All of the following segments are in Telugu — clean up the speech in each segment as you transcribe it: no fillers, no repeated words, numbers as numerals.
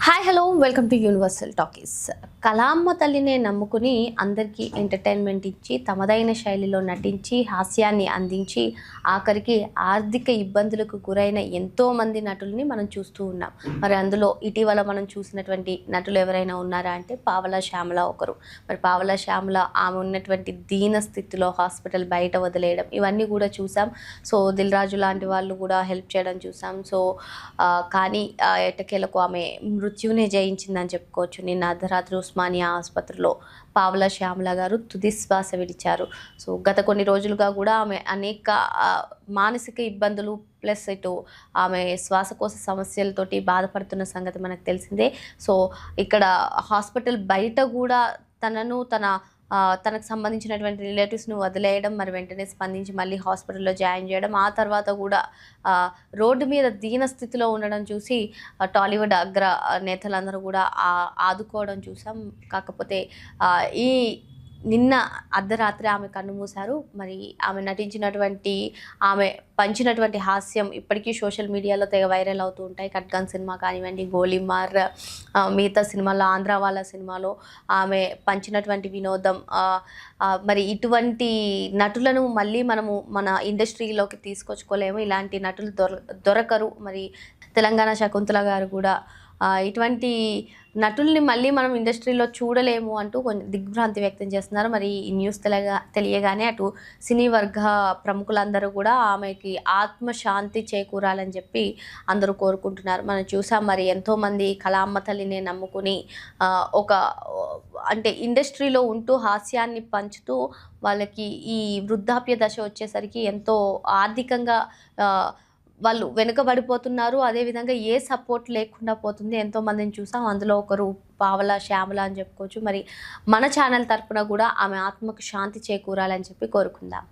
Hi hello welcome to Universal Talkies. Kalamma తల్లినే నమ్ముకుని అందరికీ ఎంటర్టైన్మెంట్ ఇచ్చి తమదైన శైలిలో నటించి హాస్యాన్ని అందించి ఆఖరికి ఆర్థిక ఇబ్బందులకు గురైన ఎంతోమంది నటుల్ని మనం చూస్తూ ఉన్నాం. మరి అందులో ఇటీవల మనం చూసినటువంటి నటులు ఎవరైనా ఉన్నారా అంటే పావలా శ్యామల ఒకరు. మరి పావలా శ్యామల ఆమె ఉన్నటువంటి దీన స్థితిలో హాస్పిటల్ బయట వదిలేయడం ఇవన్నీ కూడా చూసాం. సో దిల్ రాజు లాంటి వాళ్ళు కూడా హెల్ప్ చేయడం చూసాం. సో కానీ ఎట్టకేలకు ఆమె మృత్యువునే జయించిందని చెప్పుకోవచ్చు. నిన్న అర్ధరాత్రి ఉస్మానియా ఆసుపత్రిలో పావలా శ్యామల గారు తుది శ్వాస విడిచారు. సో గత కొన్ని రోజులుగా కూడా ఆమె అనేక మానసిక ఇబ్బందులు ప్లస్ ఇటు ఆమె శ్వాసకోశ సమస్యలతోటి బాధపడుతున్న సంగతి మనకు తెలిసిందే. సో ఇక్కడ హాస్పిటల్ బయట కూడా తనకు సంబంధించినటువంటి రిలేటివ్స్ను వదిలేయడం, మరి వెంటనే స్పందించి మళ్ళీ హాస్పిటల్లో జాయిన్ చేయడం, ఆ తర్వాత కూడా రోడ్డు మీద దీన స్థితిలో ఉండడం చూసి టాలీవుడ్ అగ్ర నేతలందరూ కూడా ఆదుకోవడం చూసాం. కాకపోతే ఈ నిన్న అర్ధరాత్రి ఆమె కన్నుమూశారు. మరి ఆమె నటించినటువంటి ఆమె పంచినటువంటి హాస్యం ఇప్పటికీ సోషల్ మీడియాలో తెగ వైరల్ అవుతూ ఉంటాయి. ఖడ్గన్ సినిమా కానివ్వండి, గోలీమార్, మిగతా సినిమాలో ఆంధ్ర వాళ్ళ సినిమాలో ఆమె పంచినటువంటి వినోదం, మరి ఇటువంటి నటులను మళ్ళీ మనము మన ఇండస్ట్రీలోకి తీసుకొచ్చుకోలేము. ఇలాంటి నటులు దొరకరు. మరి తెలంగాణ శకుంతల గారు కూడా ఇటువంటి నటుల్ని మళ్ళీ మనం ఇండస్ట్రీలో చూడలేము అంటూ కొంచెం దిగ్భ్రాంతి వ్యక్తం చేస్తున్నారు. మరి ఈ న్యూస్ తెలియగానే అటు సినీ వర్గ ప్రముఖులందరూ కూడా ఆమెకి ఆత్మశాంతి చేకూరాలని చెప్పి అందరూ కోరుకుంటున్నారు. మనం చూసాం మరి ఎంతోమంది కళామ్మ తల్లినే నమ్ముకుని అంటే ఇండస్ట్రీలో ఉంటూ హాస్యాన్ని పంచుతూ వాళ్ళకి ఈ వృద్ధాప్య దశ వచ్చేసరికి ఎంతో ఆర్థికంగా వాళ్ళు వెనుకబడిపోతున్నారు. అదేవిధంగా ఏ సపోర్ట్ లేకుండా పోతుంది. ఎంతోమందిని చూసాం. అందులో ఒకరు పావలా శ్యామల అని చెప్పుకోవచ్చు. మరి మన ఛానల్ తరఫున కూడా ఆమె ఆత్మకు శాంతి చేకూరాలని చెప్పి కోరుకుందాం.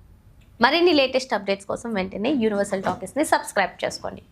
మరిన్ని లేటెస్ట్ అప్డేట్స్ కోసం వెంటనే యూనివర్సల్ టాకీస్ని సబ్స్క్రైబ్ చేసుకోండి.